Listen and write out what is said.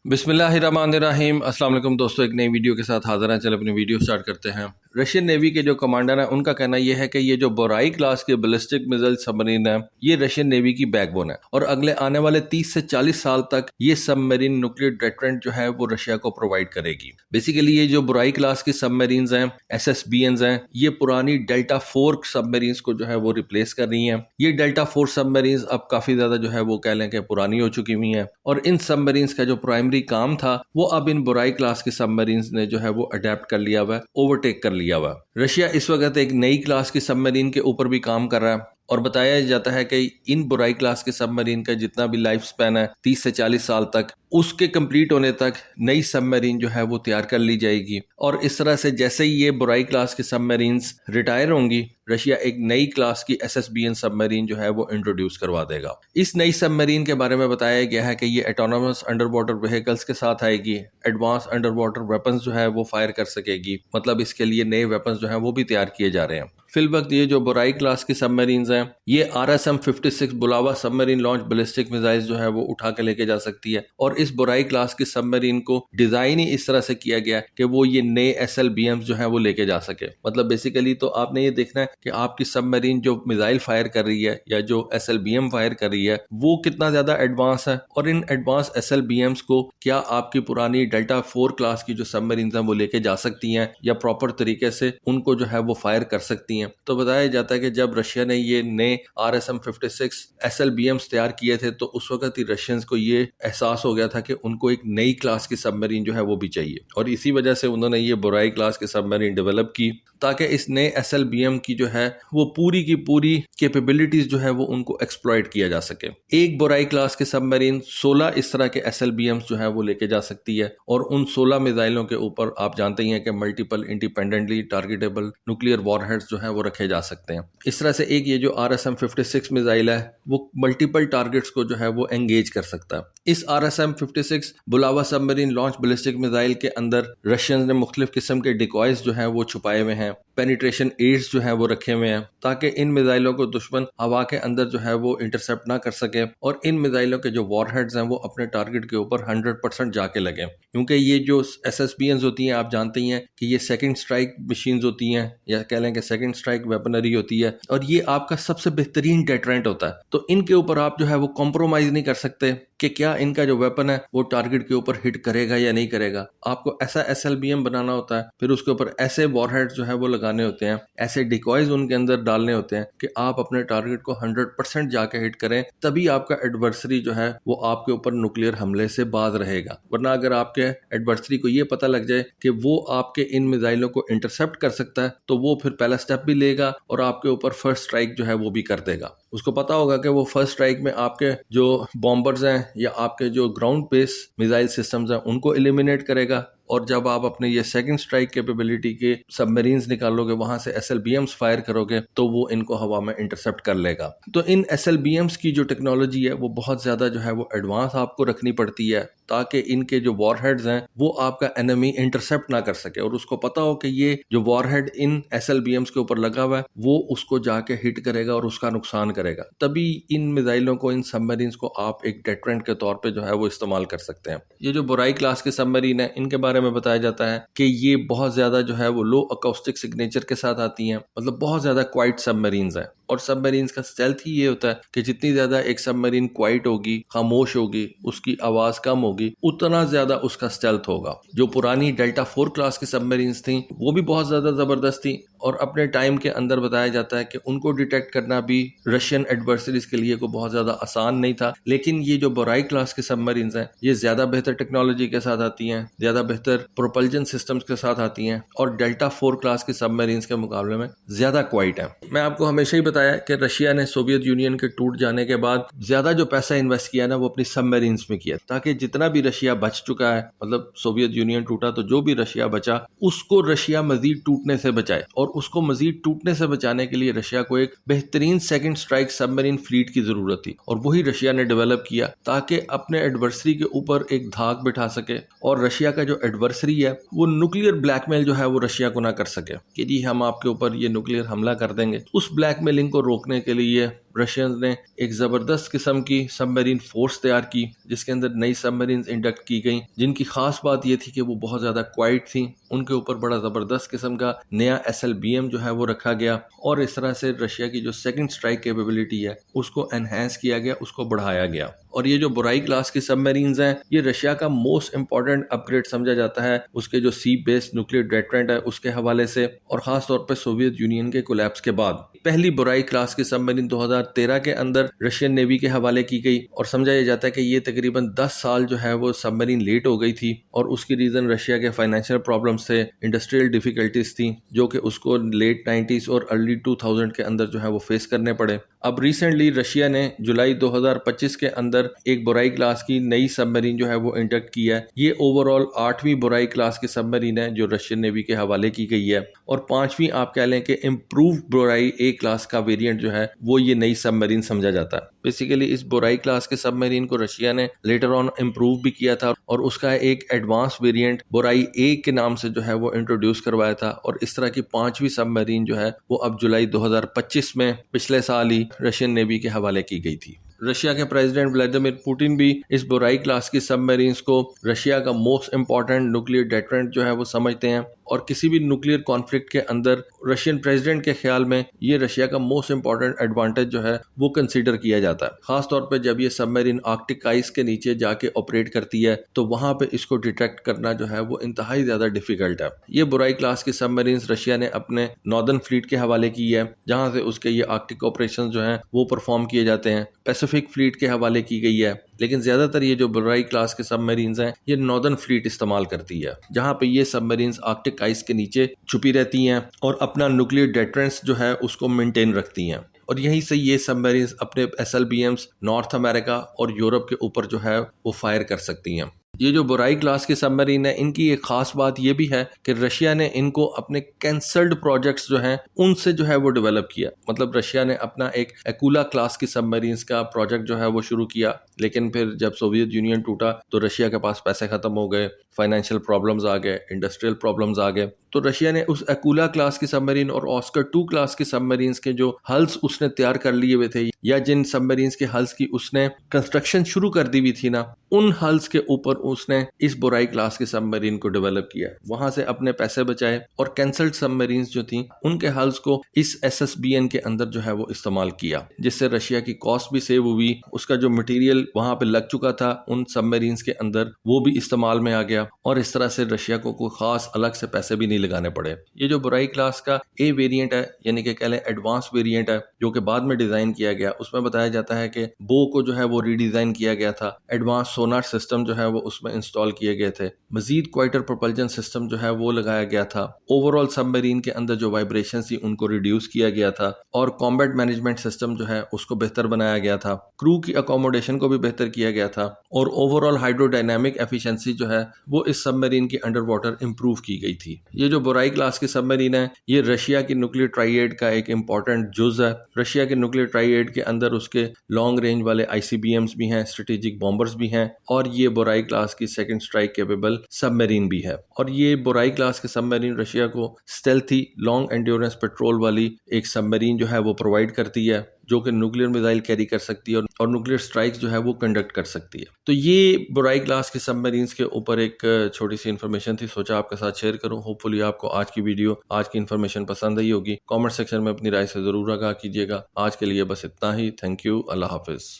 बिस्मिल्लाहिर्रहमानिर्रहीम। अस्सलाम वालेकुम दोस्तों, एक नई वीडियो के साथ हाजिर हैं। चलो अपनी वीडियो स्टार्ट करते हैं। रशियन नेवी के जो कमांडर हैं उनका कहना यह है कि ये जो बोराई क्लास के बैलिस्टिक मिसाइल सबमरीन है ये रशियन नेवी की बैकबोन है और अगले आने वाले 30 से 40 साल तक ये सबमरीन न्यूक्लियर डेटरेंट जो है वो रशिया को प्रोवाइड करेगी। बेसिकली ये जो बोराई क्लास की सबमरीन हैं, SSBNs हैं, ये पुरानी डेल्टा 4 सबमरीन को जो है वो रिप्लेस कर रही हैं। ये डेल्टा 4 सबमरीन अब काफी ज्यादा जो है वो कह लें कि पुरानी हो चुकी हुई हैं और इन सबमरीन का जो प्राइमरी काम था वो अब इन बोराई क्लास के सबमरीन ने जो है वो अडेप्ट कर लिया हुआ है, ओवरटेक कर लिया हुआ है। रशिया इस वक्त एक नई क्लास की सबमरीन के ऊपर भी काम कर रहा है और बताया जाता है कि इन बोराई क्लास के सबमरीन का जितना भी लाइफ स्पैन है 30 से 40 साल तक, उसके कंप्लीट होने तक नई सबमरीन जो है वो तैयार कर ली जाएगी। और इस तरह से जैसे ही ये बोराई क्लास के सबमरीन्स रिटायर होंगी, रशिया एक नई क्लास की SSBN सबमरीन जो है वो इंट्रोड्यूस करवा देगा। इस नई सबमरीन के बारे में बताया गया है कि ये ऑटोनोमस अंडर वाटर व्हीकल्स के साथ आएगी, एडवांस अंडर वाटर वेपन्स जो है वो फायर कर सकेगी। मतलब इसके लिए नए वेपन्स जो है वो भी तैयार किए जा रहे हैं। फिल वक्त ये जो बोराई क्लास की सबमरीन्स हैं ये RSM-56 बुलावा सबमरीन लॉन्च बैलिस्टिक मिसाइल्स जो है वो उठा के लेके जा सकती है और इस बोराई क्लास की सबमरीन को डिजाइन ही इस तरह से किया गया कि वो ये नए SLBMs जो है वो लेके जा सके। मतलब बेसिकली तो आपने ये देखना है कि आपकी सबमरीन जो मिसाइल फायर कर रही है या जो SLBM फायर कर रही है वो कितना ज्यादा एडवांस है और इन एडवांस SLBMs को क्या आपकी पुरानी डेल्टा 4 क्लास की जो सबमरीन हैं वो लेके जा सकती हैं या प्रॉपर तरीके से उनको जो है वो फायर कर सकती हैं। तो बताया जाता है कि जब रशिया ने ये नए RSM-56 SLBMs तैयार किए थे तो उस वक्त ही रशियंस को ये एहसास हो गया था कि उनको एक नई क्लास की सबमरीन जो है वो भी चाहिए और इसी वजह से उन्होंने ये बोराई क्लास की सबमरीन डेवलप की ताकि इस नए SLBM की जो है वो पूरी की पूरी कैपेबिलिटीज जो है वो उनको एक्सप्लॉइट किया जा सके। एक बोराई क्लास के सबमरीन 16 इस तरह के SLBMs जो है वो लेके जा सकती है और उन 16 मिसाइलों के ऊपर आप जानते ही हैं कि multiple independently targetable nuclear warheads जो है वो रखे जा सकते हैं। इस तरह से एक ये जो RSM-56 मिसाइल है वो मल्टीपल टारगेट्स को जो है वो एंगेज कर सकता है। इस RSM-56 बुलावा सबमरीन लॉन्च बैलिस्टिक मिसाइल के अंदर रशियंस ने मुख्तलिफ किस्म के डिकॉयज जो है वो छुपाए हुए हैं, पेनिट्रेशन एड्स जो है वो रखे हुए हैं ताकि इन मिसाइलों को दुश्मन हवा के अंदर जो है वो इंटरसेप्ट ना कर सके और इन मिसाइलों के जो वॉरहेड्स हैं वो अपने टारगेट के ऊपर 100% जाके लगे। क्योंकि ये जो SSBNs होती हैं आप जानते ही हैं कि ये सेकंड स्ट्राइक मशीन्स होती हैं या कह लें कि सेकंड स्ट्राइक वेपनरी होती है और ये आपका सबसे बेहतरीन डेटरेंट होता है। तो इनके ऊपर आप जो है वो कॉम्प्रोमाइज नहीं कर सकते कि क्या इनका जो वेपन है वो टारगेट के ऊपर हिट करेगा या नहीं करेगा। आपको ऐसा SLBM बनाना होता है, फिर उसके ऊपर ऐसे वॉरहेड्स जो है वो लगाने होते हैं, ऐसे डिकॉयज उनके अंदर डालने होते हैं कि आप अपने टारगेट को 100% जाके हिट करें, तभी आपका एडवर्सरी जो है वो आपके ऊपर न्यूक्लियर हमले से बाज रहेगा। वरना अगर आपके एडवर्सरी को ये पता लग जाए कि वो आपके इन मिसाइलों को इंटरसेप्ट कर सकता है तो वो फिर पहला स्टेप भी लेगा और आपके ऊपर फर्स्ट स्ट्राइक जो है वो भी कर देगा। उसको पता होगा कि वो फर्स्ट स्ट्राइक में आपके जो बॉम्बर्स हैं या आपके जो ग्राउंड बेस मिसाइल सिस्टम्स हैं उनको एलिमिनेट करेगा और जब आप अपने ये सेकंड स्ट्राइक कैपेबिलिटी के सबमरीन्स निकालोगे, वहां से SLBMs फायर करोगे तो वो इनको हवा में इंटरसेप्ट कर लेगा। तो इन SLBMs की जो टेक्नोलॉजी है वो बहुत ज्यादा जो है वो एडवांस आपको रखनी पड़ती है ताकि इनके जो वॉरहेड्स हैं वो आपका एनिमी इंटरसेप्ट ना कर सके और उसको पता हो कि ये जो वॉरहेड इन SLBMs के ऊपर लगा हुआ है वो उसको जाके हिट करेगा और उसका नुकसान करेगा। तभी इन मिसाइलों को, इन सबमरीन्स को आप एक डेटरेंट के तौर पे जो है वो इस्तेमाल कर सकते हैं। ये जो बोराई क्लास के सबमरीन है इनके बारे में बताया जाता है कि ये बहुत ज्यादा जो है वो लो अकॉस्टिक सिग्नेचर के साथ आती हैं, मतलब बहुत ज्यादा क्वाइट सबमरीन्स हैं और सबमरीन्स का स्टेल्थ ही ये होता है कि जितनी ज्यादा एक सबमरीन क्वाइट होगी, खामोश होगी, उसकी आवाज कम होगी, उतना ज्यादा उसका स्टेल्थ होगा। जो पुरानी डेल्टा 4 क्लास की सबमरीन्स थी वो भी बहुत ज्यादा जबरदस्त थी और अपने टाइम के अंदर बताया जाता है कि उनको डिटेक्ट करना भी रशियन एडवर्सरीज के लिए को बहुत ज्यादा आसान नहीं था। लेकिन ये जो बोराई क्लास के सबमरीन्स हैं ये ज्यादा बेहतर टेक्नोलॉजी के साथ आती हैं, ज्यादा बेहतर प्रोपल्जन सिस्टम्स के साथ आती हैं और डेल्टा 4 क्लास के सबमरीन्स के मुकाबले में ज्यादा क्वाइट है। मैं आपको हमेशा ही बताया कि रशिया ने सोवियत यूनियन के टूट जाने के बाद ज्यादा जो पैसा इन्वेस्ट किया ना वो अपनी सबमरीन्स में किया ताकि जितना भी रशिया बच चुका है, मतलब सोवियत यूनियन टूटा तो जो भी रशिया बचा उसको रशिया मजीद टूटने से बचाए और उसको मजीद टूटने से बचाने के लिए रशिया को एक बेहतरीन सेकंड स्ट्राइक सबमरीन फ्लीट की जरूरत थी और वही रशिया ने डेवलप किया ताकि अपने एडवर्सरी के ऊपर एक धाक बिठा सके और रशिया का जो एडवर्सरी है वो न्यूक्लियर ब्लैकमेल जो है वो रशिया को ना कर सके कि जी हम आपके ऊपर ये न्यूक्लियर हमला कर देंगे। उस ब्लैकमेलिंग को रोकने के लिए रशियंस ने एक जबरदस्त किस्म की सबमरीन फोर्स तैयार की, जिसके अंदर नई सबमरीन इंडक्ट की गई, जिनकी खास बात यह थी कि वो बहुत ज्यादा क्वाइट थी। उनके ऊपर बड़ा जबरदस्त किस्म का नया SLBM जो है वो रखा गया, और इस तरह से रशिया की जो सेकंड स्ट्राइक कैपेबिलिटी है उसको एनहेंस किया गया, उसको बढ़ाया गया। और ये जो बुराई क्लास की सबमरीन्स हैं, ये रशिया का मोस्ट इंपॉर्टेंट अपग्रेड समझा जाता है उसके जो सी बेस्ड न्यूक्लियर डेटरेंट है उसके हवाले से, और खास तौर पर सोवियत यूनियन के कोलैप्स के बाद। पहली बुराई क्लास की सबमरीन 2013 के अंदर रशियन नेवी के हवाले की गई, और समझा यह जाता है कि ये तकरीबन 10 साल जो है वो सबमरीन लेट हो गई थी, और उसकी रीजन रशिया के फाइनेंशियल प्रॉब्लम्स थे, इंडस्ट्रियल डिफिकल्टीज थी, जो कि उसको लेट 90s और अर्ली 2000 के अंदर जो है वो फेस करने पड़े। अब रिसेंटली रशिया ने जुलाई 2025 के अंदर एक बुराई क्लास की नई सबमरीन जो है वो इंडक्ट की है। ये ओवरऑल 8वीं बुराई क्लास की सबमरीन है जो रशियन नेवी के हवाले की गई है, और 5वीं आप कह लें कि इम्प्रूव बुराई ए क्लास का वेरिएंट जो है वो ये नई सबमरीन समझा जाता है। बेसिकली इस बुराई क्लास के सबमरीन को रशिया ने लेटर ऑन इम्प्रूव भी किया था, और उसका एक एडवांस वेरिएंट बुराई ए के नाम से जो है वो इंट्रोड्यूस करवाया था। और इस तरह की 5वीं सबमरीन जो है वो अब जुलाई 2025 में पिछले साल ही रशियन नेवी के हवाले की गई थी। रशिया के प्रेसिडेंट व्लादिमीर पुतिन भी इस बुराई क्लास की सबमरीन्स को रशिया का मोस्ट इंपॉर्टेंट न्यूक्लियर डेटरेंट जो है वो समझते हैं, और किसी भी न्यूक्लियर कॉन्फ्लिक्ट के अंदर रशियन प्रेसिडेंट के ख्याल में ये रशिया का मोस्ट इंपॉर्टेंट एडवांटेज जो है वो कंसीडर किया जाता है। खास तौर पे जब ये सबमरीन आर्कटिक आइस के नीचे जाके ऑपरेट करती है तो वहां पे इसको डिटेक्ट करना जो है वो इंतहाई ज्यादा डिफिकल्ट है। ये बुराई क्लास की सबमरीन्स रशिया ने अपने नॉर्दर्न फ्लीट के हवाले की है, जहां से उसके ये आर्कटिक ऑपरेशन जो है वो परफॉर्म किए जाते हैं। पैसिफिक फ्लीट के हवाले की गई है, लेकिन ज्यादातर ये जो बुराई क्लास के सबमरीन्स हैं ये नॉर्दर्न फ्लीट इस्तेमाल करती है, जहां पे ये सबमरीन्स आर्कटिक आइस के नीचे छुपी रहती हैं और अपना न्यूक्लियर डेटरेंस जो है उसको मेंटेन रखती हैं। और यहीं से ये सबमरीन्स अपने SLBMs नॉर्थ अमेरिका और यूरोप के ऊपर जो है वो फायर कर सकती हैं। ये जो बुराई क्लास की सबमरीन है, इनकी एक खास बात ये भी है कि रशिया ने इनको अपने कैंसल्ड प्रोजेक्ट्स जो हैं उनसे जो है वो डेवलप किया। मतलब रशिया ने अपना एक एकूला क्लास की सबमरीन्स का प्रोजेक्ट जो है वो शुरू किया, लेकिन फिर जब सोवियत यूनियन टूटा तो रशिया के पास पैसे खत्म हो गए, फाइनेंशियल प्रॉब्लम्स आ गए, इंडस्ट्रियल प्रॉब्लम्स आ गए, तो रशिया ने उस एकूला क्लास की सबमरीन और ऑस्कर 2 क्लास की सबमरीन्स के जो हल्स उसने तैयार कर लिए हुए थे, या जिन सबमरीन्स के हल्स की उसने कंस्ट्रक्शन शुरू कर दी हुई थी ना, उन हल्स के ऊपर उसने इस बुराई क्लास की सबमरीन को डेवलप किया। वहां से अपने पैसे बचाए और कैंसल्ड सबमरीन्स जो थी उनके हल्स को इस SSBN के अंदर जो है वो इस्तेमाल किया, जिससे रशिया की कॉस्ट भी सेव हुई। उसका जो मटेरियल वहां पे लग चुका था उन सबमरीन्स के अंदर वो भी इस्तेमाल में आ गया, और इस तरह से रशिया को कोई खास अलग से पैसे भी नहीं लगाने पड़े। ये जो बुराई क्लास का ए वेरिएंट है, यानी कि कह लें एडवांस वेरिएंट है, जो कि बाद में डिजाइन किया गया, उसमें बताया जाता है कि बो को जो है वो रीडिजाइन किया गया था, एडवांस सोनार सिस्टम जो है वो उसमें इंस्टॉल किए गए थे, मजीद क्वाइटर प्रोपल्जन सिस्टम जो है वो लगाया गया था, ओवरऑल सबमरीन के अंदर जो वाइब्रेशन थी उनको रिड्यूस किया गया था, और कॉम्बैट मैनेजमेंट सिस्टम जो है उसको बेहतर बनाया गया था, क्रू की अकोमोडेशन को भी बेहतर किया गया था, और ओवरऑल हाइड्रोडायनामिक एफिशिएंसी जो है वो इस सबमरीन की अंडर वाटर इंप्रूव की गई थी। ये जो बुराई क्लास की सबमरीन है ये रशिया की न्यूक्लियर ट्राइएड का एक इंपॉर्टेंट जुज है। रशिया के न्यूक्लियर ट्राइएड के अंदर उसके लॉन्ग रेंज वाले ICBMs भी हैं, स्ट्रेटेजिक बॉम्बर्स भी हैं, और ये बुराई क्लास की सेकंड स्ट्राइक कैपेबल सबमरीन भी है। और ये बुराई क्लास के सबमरीन रशिया को स्टेल्थी लॉन्ग एंड्योरेंस पेट्रोल वाली एक सबमरीन जो है वो प्रोवाइड करती है, जो कि न्यूक्लियर मिसाइल कैरी कर सकती है और न्यूक्लियर स्ट्राइक्स जो है वो कंडक्ट कर सकती है। तो ये बुराई क्लास की सबमरीन्स के ऊपर एक छोटी सी इन्फॉर्मेशन थी, सोचा आपके साथ शेयर करूं। होपफुली आपको आज की वीडियो, आज की इन्फॉर्मेशन पसंद आई होगी। कमेंट सेक्शन में अपनी राय से जरूर आगाह कीजिएगा। आज के लिए बस इतना ही। Thank you. Allah Hafiz.